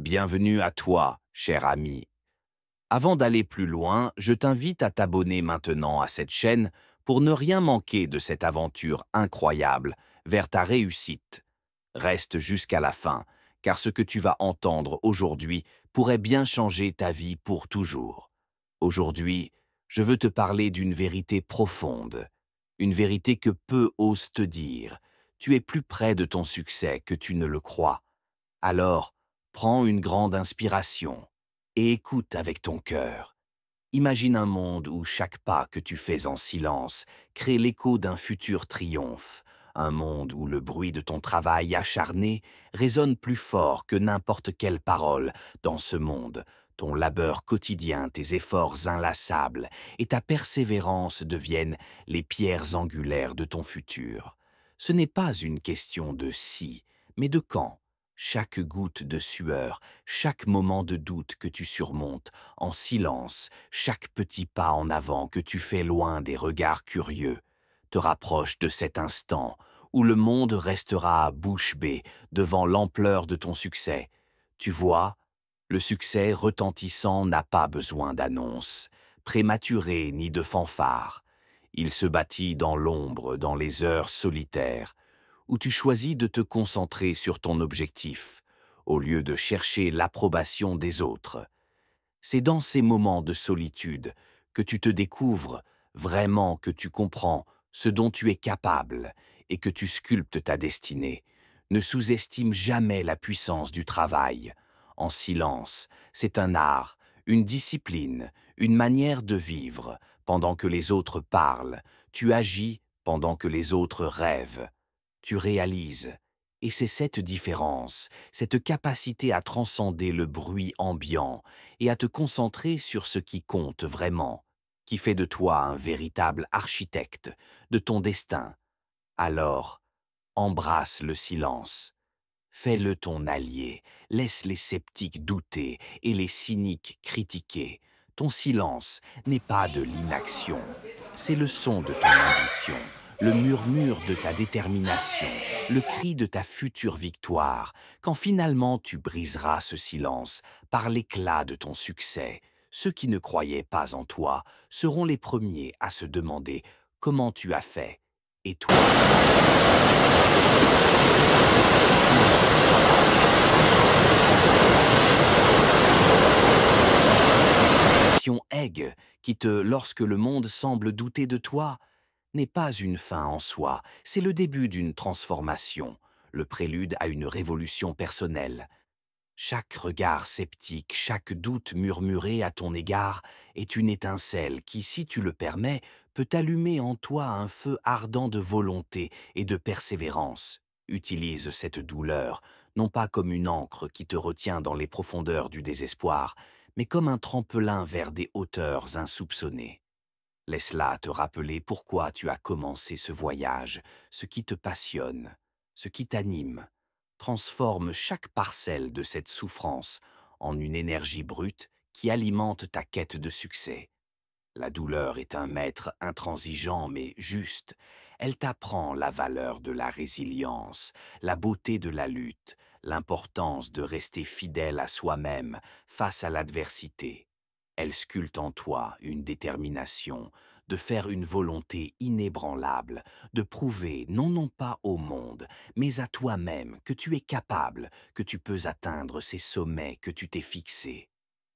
Bienvenue à toi, cher ami. Avant d'aller plus loin, je t'invite à t'abonner maintenant à cette chaîne pour ne rien manquer de cette aventure incroyable vers ta réussite. Reste jusqu'à la fin, car ce que tu vas entendre aujourd'hui pourrait bien changer ta vie pour toujours. Aujourd'hui, je veux te parler d'une vérité profonde, une vérité que peu osent te dire. Tu es plus près de ton succès que tu ne le crois. Alors, prends une grande inspiration et écoute avec ton cœur. Imagine un monde où chaque pas que tu fais en silence crée l'écho d'un futur triomphe, un monde où le bruit de ton travail acharné résonne plus fort que n'importe quelle parole dans ce monde. Ton labeur quotidien, tes efforts inlassables et ta persévérance deviennent les pierres angulaires de ton futur. Ce n'est pas une question de si, mais de quand. Chaque goutte de sueur, chaque moment de doute que tu surmontes en silence, chaque petit pas en avant que tu fais loin des regards curieux, te rapproche de cet instant où le monde restera bouche bée devant l'ampleur de ton succès. Tu vois, le succès retentissant n'a pas besoin d'annonce, prématurée ni de fanfare. Il se bâtit dans l'ombre, dans les heures solitaires, où tu choisis de te concentrer sur ton objectif, au lieu de chercher l'approbation des autres. C'est dans ces moments de solitude que tu te découvres, vraiment que tu comprends ce dont tu es capable et que tu sculptes ta destinée. Ne sous-estime jamais la puissance du travail. En silence, c'est un art, une discipline, une manière de vivre. Pendant que les autres parlent, tu agis pendant que les autres rêvent. Tu réalises. Et c'est cette différence, cette capacité à transcender le bruit ambiant et à te concentrer sur ce qui compte vraiment, qui fait de toi un véritable architecte de ton destin. Alors, embrasse le silence. Fais-le ton allié, laisse les sceptiques douter et les cyniques critiquer. Ton silence n'est pas de l'inaction, c'est le son de ton ambition, le murmure de ta détermination, le cri de ta future victoire, quand finalement tu briseras ce silence par l'éclat de ton succès. Ceux qui ne croyaient pas en toi seront les premiers à se demander comment tu as fait. Et toi, sensation aiguë lorsque le monde semble douter de toi, n'est pas une fin en soi, c'est le début d'une transformation, le prélude à une révolution personnelle. Chaque regard sceptique, chaque doute murmuré à ton égard est une étincelle qui, si tu le permets, peut allumer en toi un feu ardent de volonté et de persévérance. Utilise cette douleur, non pas comme une ancre qui te retient dans les profondeurs du désespoir, mais comme un tremplin vers des hauteurs insoupçonnées. Laisse-la te rappeler pourquoi tu as commencé ce voyage, ce qui te passionne, ce qui t'anime. Transforme chaque parcelle de cette souffrance en une énergie brute qui alimente ta quête de succès. La douleur est un maître intransigeant mais juste. Elle t'apprend la valeur de la résilience, la beauté de la lutte, l'importance de rester fidèle à soi-même face à l'adversité. Elle sculpte en toi une détermination, de faire une volonté inébranlable, de prouver non pas au monde, mais à toi-même que tu es capable, que tu peux atteindre ces sommets que tu t'es fixés.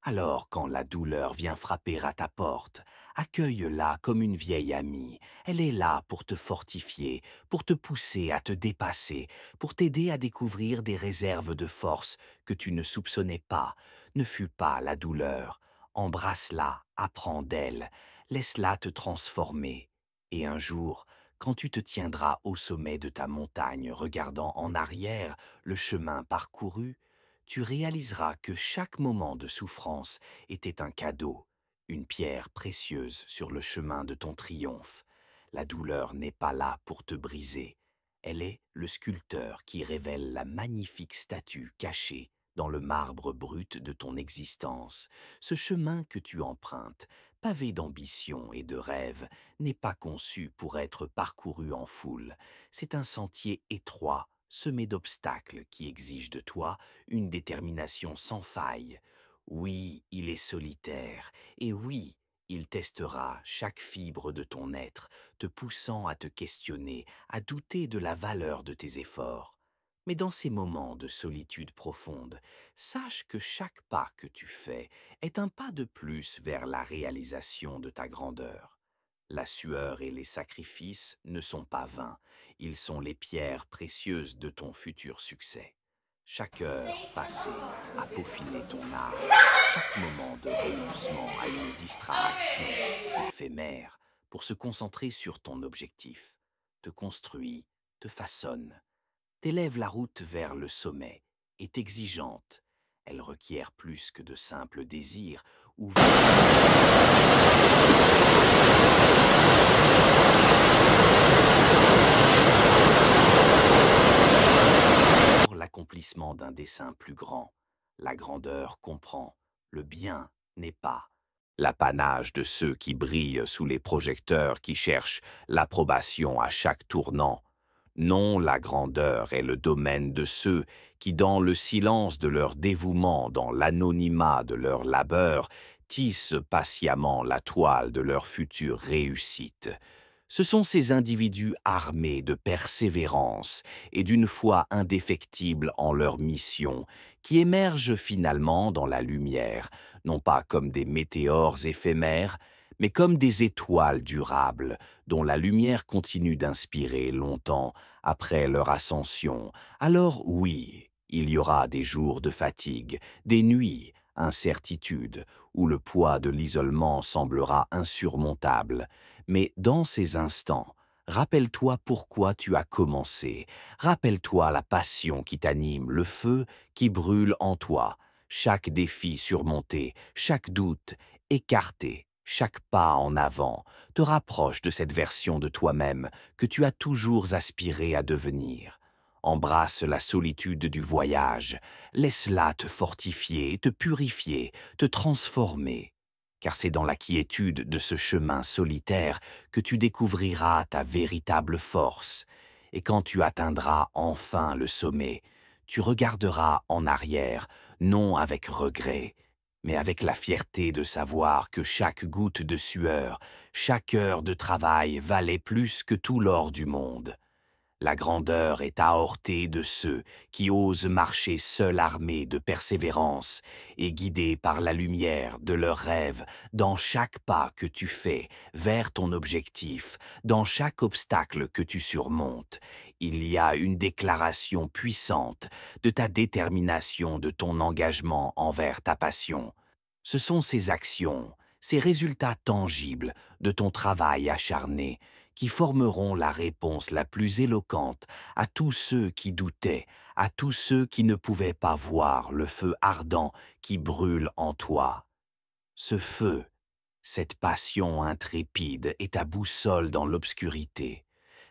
Alors, quand la douleur vient frapper à ta porte, accueille-la comme une vieille amie. Elle est là pour te fortifier, pour te pousser à te dépasser, pour t'aider à découvrir des réserves de force que tu ne soupçonnais pas. Ne fuis pas la douleur. Embrasse-la, apprends d'elle, laisse-la te transformer. Et un jour, quand tu te tiendras au sommet de ta montagne, regardant en arrière le chemin parcouru, tu réaliseras que chaque moment de souffrance était un cadeau, une pierre précieuse sur le chemin de ton triomphe. La douleur n'est pas là pour te briser. Elle est le sculpteur qui révèle la magnifique statue cachée dans le marbre brut de ton existence. Ce chemin que tu empruntes, pavé d'ambition et de rêves, n'est pas conçu pour être parcouru en foule. C'est un sentier étroit, semé d'obstacles qui exigent de toi une détermination sans faille. Oui, il est solitaire, et oui, il testera chaque fibre de ton être, te poussant à te questionner, à douter de la valeur de tes efforts. Mais dans ces moments de solitude profonde, sache que chaque pas que tu fais est un pas de plus vers la réalisation de ta grandeur. La sueur et les sacrifices ne sont pas vains, ils sont les pierres précieuses de ton futur succès. Chaque heure passée à peaufiner ton art, chaque moment de renoncement à une distraction éphémère pour se concentrer sur ton objectif, te construit, te façonne, t'élève la route vers le sommet, est exigeante. Elle requiert plus que de simples désirs ou pour l'accomplissement d'un dessein plus grand. La grandeur comprend, le bien n'est pas l'apanage de ceux qui brillent sous les projecteurs qui cherchent l'approbation à chaque tournant. Non, la grandeur est le domaine de ceux qui, dans le silence de leur dévouement, dans l'anonymat de leur labeur, tissent patiemment la toile de leur future réussite. Ce sont ces individus armés de persévérance et d'une foi indéfectible en leur mission qui émergent finalement dans la lumière, non pas comme des météores éphémères, mais comme des étoiles durables dont la lumière continue d'inspirer longtemps après leur ascension. Alors oui, il y aura des jours de fatigue, des nuits, incertitude, où le poids de l'isolement semblera insurmontable. Mais dans ces instants, rappelle-toi pourquoi tu as commencé. Rappelle-toi la passion qui t'anime, le feu qui brûle en toi. Chaque défi surmonté, chaque doute écarté, chaque pas en avant te rapproche de cette version de toi-même que tu as toujours aspiré à devenir. Embrasse la solitude du voyage, laisse-la te fortifier, te purifier, te transformer. Car c'est dans la quiétude de ce chemin solitaire que tu découvriras ta véritable force. Et quand tu atteindras enfin le sommet, tu regarderas en arrière, non avec regret, mais avec la fierté de savoir que chaque goutte de sueur, chaque heure de travail valait plus que tout l'or du monde. La grandeur est aortée de ceux qui osent marcher seuls armés de persévérance et guidés par la lumière de leurs rêves dans chaque pas que tu fais vers ton objectif, dans chaque obstacle que tu surmontes. Il y a une déclaration puissante de ta détermination, de ton engagement envers ta passion. Ce sont ces actions, ces résultats tangibles de ton travail acharné qui formeront la réponse la plus éloquente à tous ceux qui doutaient, à tous ceux qui ne pouvaient pas voir le feu ardent qui brûle en toi. Ce feu, cette passion intrépide est ta boussole dans l'obscurité,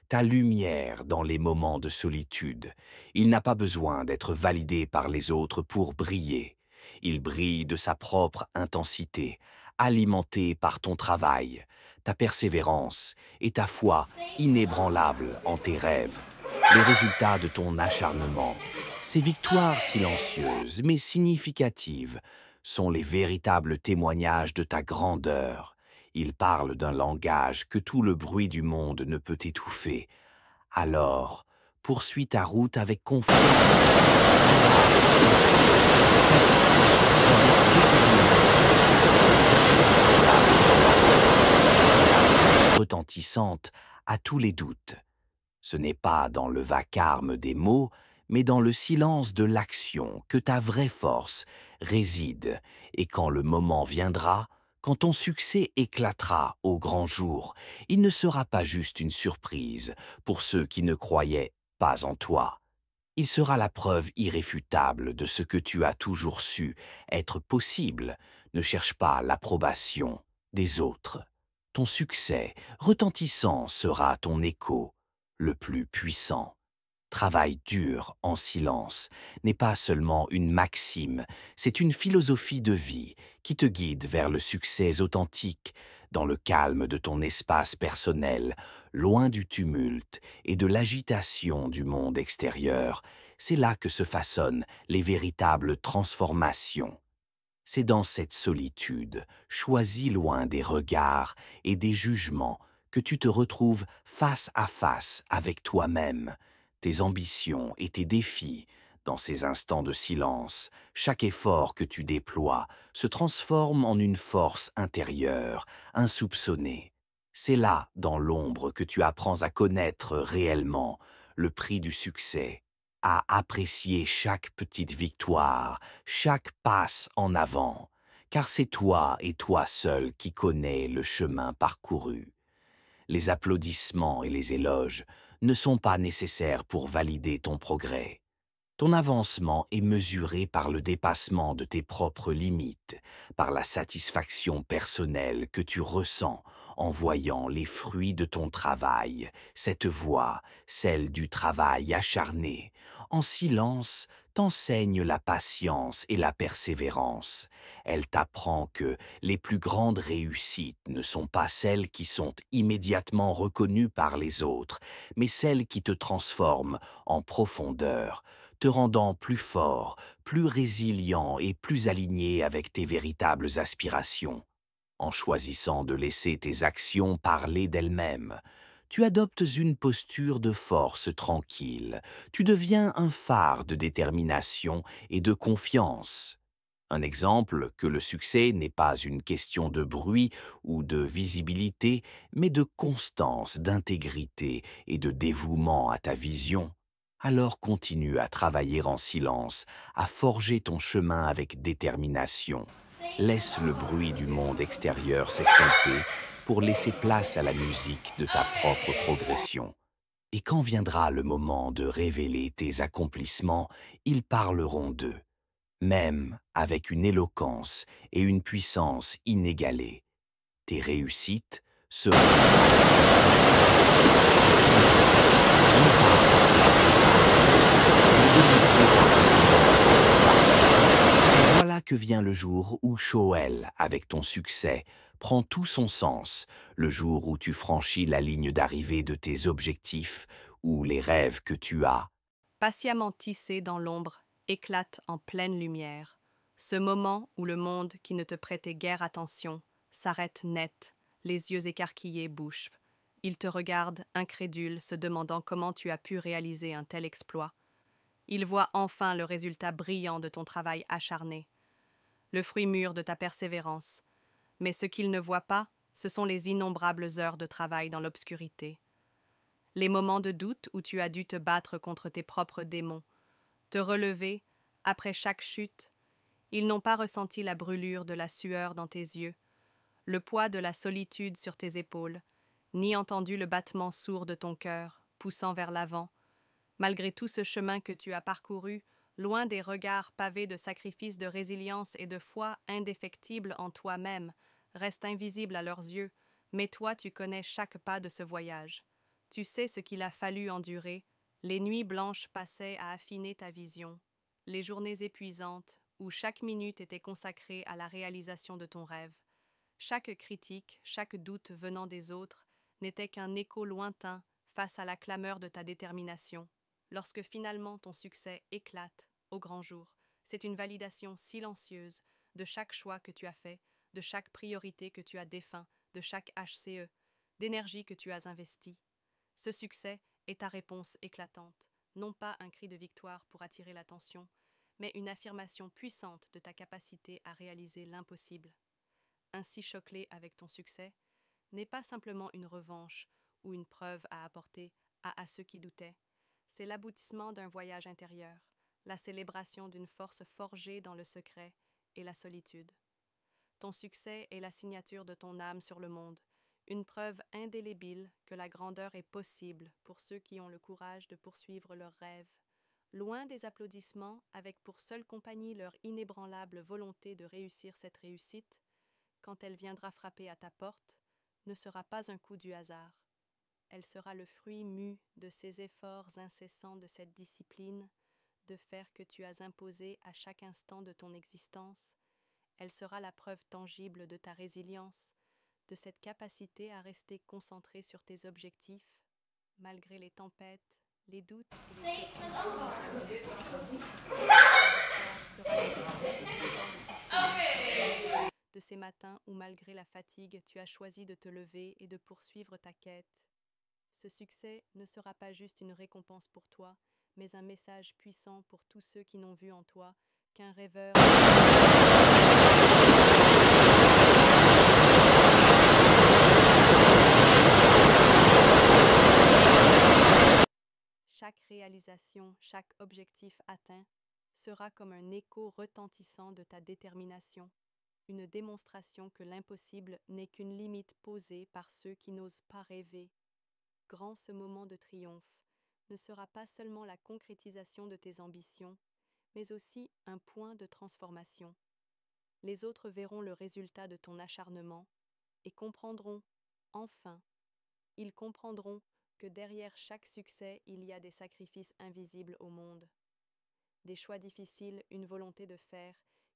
ta lumière dans les moments de solitude. Il n'a pas besoin d'être validé par les autres pour briller. Il brille de sa propre intensité, alimenté par ton travail, ta persévérance et ta foi inébranlable en tes rêves, les résultats de ton acharnement. Ces victoires silencieuses mais significatives sont les véritables témoignages de ta grandeur. Ils parlent d'un langage que tout le bruit du monde ne peut étouffer. Alors, poursuis ta route avec confiance. Retentissante à tous les doutes. Ce n'est pas dans le vacarme des mots, mais dans le silence de l'action que ta vraie force réside, et quand le moment viendra, quand ton succès éclatera au grand jour, il ne sera pas juste une surprise pour ceux qui ne croyaient pas en toi. Il sera la preuve irréfutable de ce que tu as toujours su être possible. Ne cherche pas l'approbation des autres. Ton succès retentissant sera ton écho le plus puissant. Travail dur en silence n'est pas seulement une maxime, c'est une philosophie de vie qui te guide vers le succès authentique, dans le calme de ton espace personnel, loin du tumulte et de l'agitation du monde extérieur. C'est là que se façonnent les véritables transformations. C'est dans cette solitude, choisie loin des regards et des jugements, que tu te retrouves face à face avec toi-même, tes ambitions et tes défis. Dans ces instants de silence, chaque effort que tu déploies se transforme en une force intérieure, insoupçonnée. C'est là, dans l'ombre, que tu apprends à connaître réellement le prix du succès, à apprécier chaque petite victoire, chaque passe en avant, car c'est toi et toi seul qui connais le chemin parcouru. Les applaudissements et les éloges ne sont pas nécessaires pour valider ton progrès. Ton avancement est mesuré par le dépassement de tes propres limites, par la satisfaction personnelle que tu ressens en voyant les fruits de ton travail, cette voie, celle du travail acharné. En silence, t'enseigne la patience et la persévérance. Elle t'apprend que les plus grandes réussites ne sont pas celles qui sont immédiatement reconnues par les autres, mais celles qui te transforment en profondeur, te rendant plus fort, plus résilient et plus aligné avec tes véritables aspirations. En choisissant de laisser tes actions parler d'elles-mêmes, tu adoptes une posture de force tranquille, tu deviens un phare de détermination et de confiance. Un exemple que le succès n'est pas une question de bruit ou de visibilité, mais de constance, d'intégrité et de dévouement à ta vision. Alors continue à travailler en silence, à forger ton chemin avec détermination. Laisse le bruit du monde extérieur s'estomper pour laisser place à la musique de ta propre progression. Et quand viendra le moment de révéler tes accomplissements, ils parleront d'eux, même avec une éloquence et une puissance inégalées. Tes réussites seront voilà que vient le jour où Shoel, avec ton succès, prend tout son sens, le jour où tu franchis la ligne d'arrivée de tes objectifs, ou les rêves que tu as. Patiemment tissé dans l'ombre, éclate en pleine lumière. Ce moment où le monde qui ne te prêtait guère attention s'arrête net, les yeux écarquillés, bouche. Il te regarde, incrédule, se demandant comment tu as pu réaliser un tel exploit. Il voit enfin le résultat brillant de ton travail acharné, le fruit mûr de ta persévérance. Mais ce qu'il ne voit pas, ce sont les innombrables heures de travail dans l'obscurité, les moments de doute où tu as dû te battre contre tes propres démons, te relever après chaque chute. Ils n'ont pas ressenti la brûlure de la sueur dans tes yeux, le poids de la solitude sur tes épaules, ni entendu le battement sourd de ton cœur, poussant vers l'avant. Malgré tout ce chemin que tu as parcouru, loin des regards pavés de sacrifices de résilience et de foi indéfectible en toi-même, reste invisible à leurs yeux, mais toi tu connais chaque pas de ce voyage. Tu sais ce qu'il a fallu endurer, les nuits blanches passées à affiner ta vision, les journées épuisantes où chaque minute était consacrée à la réalisation de ton rêve. Chaque critique, chaque doute venant des autres n'était qu'un écho lointain face à la clameur de ta détermination. Lorsque finalement ton succès éclate au grand jour, c'est une validation silencieuse de chaque choix que tu as fait, de chaque priorité que tu as défunt, de chaque HCE, d'énergie que tu as investi. Ce succès est ta réponse éclatante, non pas un cri de victoire pour attirer l'attention, mais une affirmation puissante de ta capacité à réaliser l'impossible. Ainsi choqué avec ton succès, n'est pas simplement une revanche ou une preuve à apporter à ceux qui doutaient. C'est l'aboutissement d'un voyage intérieur, la célébration d'une force forgée dans le secret et la solitude. Ton succès est la signature de ton âme sur le monde, une preuve indélébile que la grandeur est possible pour ceux qui ont le courage de poursuivre leurs rêves, loin des applaudissements, avec pour seule compagnie leur inébranlable volonté de réussir cette réussite. Quand elle viendra frapper à ta porte, ne sera pas un coup du hasard. Elle sera le fruit mu de ces efforts incessants de cette discipline, de faire que tu as imposé à chaque instant de ton existence. Elle sera la preuve tangible de ta résilience, de cette capacité à rester concentré sur tes objectifs, malgré les tempêtes, les doutes et les de ces matins où, malgré la fatigue, tu as choisi de te lever et de poursuivre ta quête. Ce succès ne sera pas juste une récompense pour toi, mais un message puissant pour tous ceux qui n'ont vu en toi qu'un rêveur. Chaque réalisation, chaque objectif atteint sera comme un écho retentissant de ta détermination, une démonstration que l'impossible n'est qu'une limite posée par ceux qui n'osent pas rêver. Grand ce moment de triomphe ne sera pas seulement la concrétisation de tes ambitions, mais aussi un point de transformation. Les autres verront le résultat de ton acharnement et comprendront, enfin, ils comprendront que derrière chaque succès, il y a des sacrifices invisibles au monde. Des choix difficiles, une volonté de faire,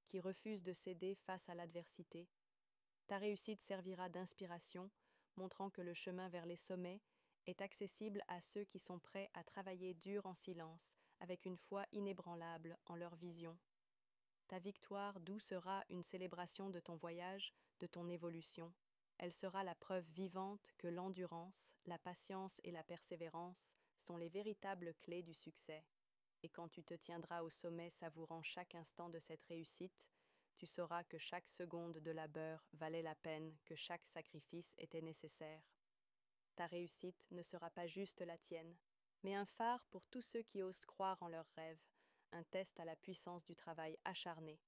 qui refuse de céder face à l'adversité. Ta réussite servira d'inspiration, montrant que le chemin vers les sommets est accessible à ceux qui sont prêts à travailler dur en silence, avec une foi inébranlable en leur vision. Ta victoire d'où sera une célébration de ton voyage, de ton évolution. Elle sera la preuve vivante que l'endurance, la patience et la persévérance sont les véritables clés du succès. Et quand tu te tiendras au sommet savourant chaque instant de cette réussite, tu sauras que chaque seconde de labeur valait la peine, que chaque sacrifice était nécessaire. Ta réussite ne sera pas juste la tienne, mais un phare pour tous ceux qui osent croire en leurs rêves, un test à la puissance du travail acharné,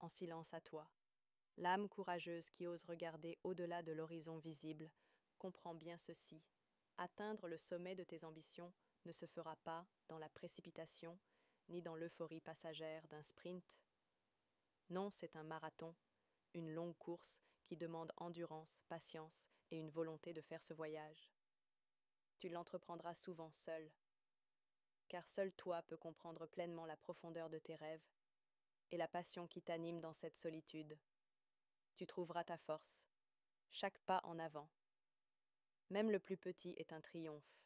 en silence à toi. L'âme courageuse qui ose regarder au-delà de l'horizon visible comprend bien ceci. Atteindre le sommet de tes ambitions ne se fera pas dans la précipitation, ni dans l'euphorie passagère d'un sprint. Non, c'est un marathon, une longue course qui demande endurance, patience et une volonté de faire ce voyage. Tu l'entreprendras souvent seul, car seul toi peux comprendre pleinement la profondeur de tes rêves et la passion qui t'anime dans cette solitude. Tu trouveras ta force, chaque pas en avant. Même le plus petit est un triomphe,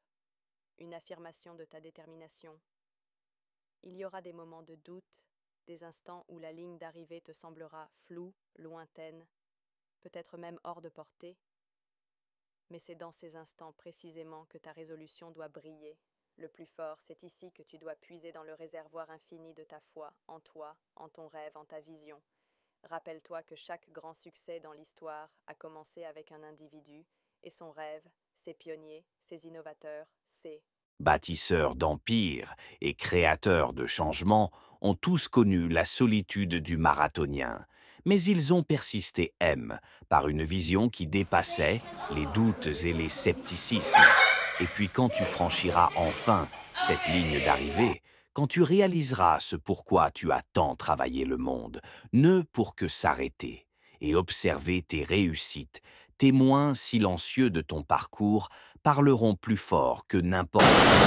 une affirmation de ta détermination. Il y aura des moments de doute, des instants où la ligne d'arrivée te semblera floue, lointaine, peut-être même hors de portée. Mais c'est dans ces instants précisément que ta résolution doit briller. Le plus fort, c'est ici que tu dois puiser dans le réservoir infini de ta foi, en toi, en ton rêve, en ta vision. Rappelle-toi que chaque grand succès dans l'histoire a commencé avec un individu, et son rêve, ses pionniers, ses innovateurs, ses bâtisseurs d'empires et créateurs de changements ont tous connu la solitude du marathonien, mais ils ont persisté par une vision qui dépassait les doutes et les scepticismes. Et puis quand tu franchiras enfin cette ligne d'arrivée, quand tu réaliseras ce pourquoi tu as tant travaillé le monde, ne pour que s'arrêter et observer tes réussites, témoins silencieux de ton parcours, parleront plus fort que n'importe quel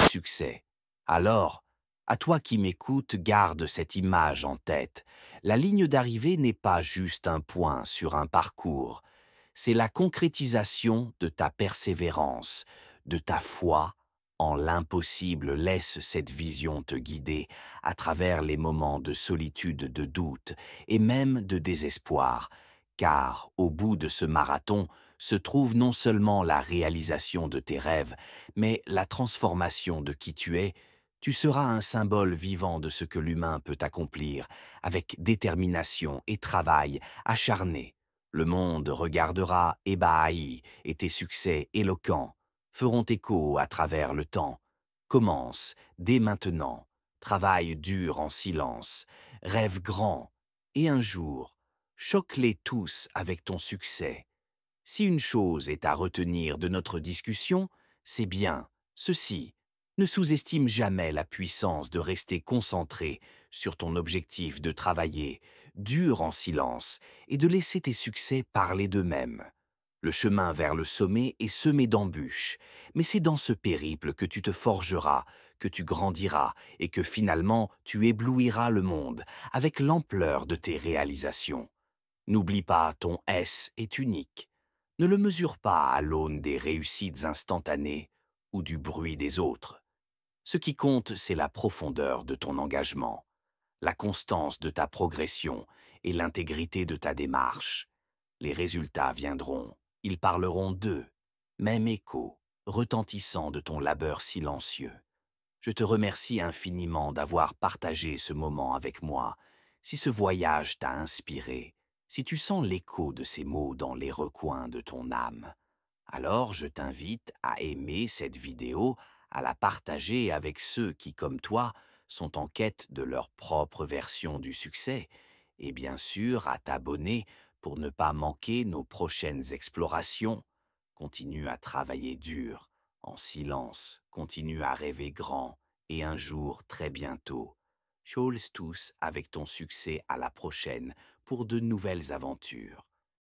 succès. Alors, à toi qui m'écoutes, garde cette image en tête. La ligne d'arrivée n'est pas juste un point sur un parcours. C'est la concrétisation de ta persévérance, de ta foi en l'impossible. Laisse cette vision te guider à travers les moments de solitude, de doute et même de désespoir, car au bout de ce marathon se trouve non seulement la réalisation de tes rêves, mais la transformation de qui tu es. Tu seras un symbole vivant de ce que l'humain peut accomplir avec détermination et travail acharné. Le monde regardera ébahi et tes succès éloquents feront écho à travers le temps. Commence dès maintenant, travaille dur en silence, rêve grand et un jour, choque-les tous avec ton succès. Si une chose est à retenir de notre discussion, c'est bien ceci. Ne sous-estime jamais la puissance de rester concentré sur ton objectif, de travailler dur en silence et de laisser tes succès parler d'eux-mêmes. Le chemin vers le sommet est semé d'embûches, mais c'est dans ce périple que tu te forgeras, que tu grandiras et que finalement tu éblouiras le monde avec l'ampleur de tes réalisations. N'oublie pas, ton S est unique. Ne le mesure pas à l'aune des réussites instantanées ou du bruit des autres. Ce qui compte, c'est la profondeur de ton engagement, la constance de ta progression et l'intégrité de ta démarche. Les résultats viendront, ils parleront d'eux, même écho, retentissant de ton labeur silencieux. Je te remercie infiniment d'avoir partagé ce moment avec moi. Si ce voyage t'a inspiré, si tu sens l'écho de ces mots dans les recoins de ton âme, alors je t'invite à aimer cette vidéo, à la partager avec ceux qui, comme toi, sont en quête de leur propre version du succès, et bien sûr à t'abonner pour ne pas manquer nos prochaines explorations. Continue à travailler dur, en silence, continue à rêver grand, et un jour, très bientôt, Scholz tous avec ton succès à la prochaine pour de nouvelles aventures.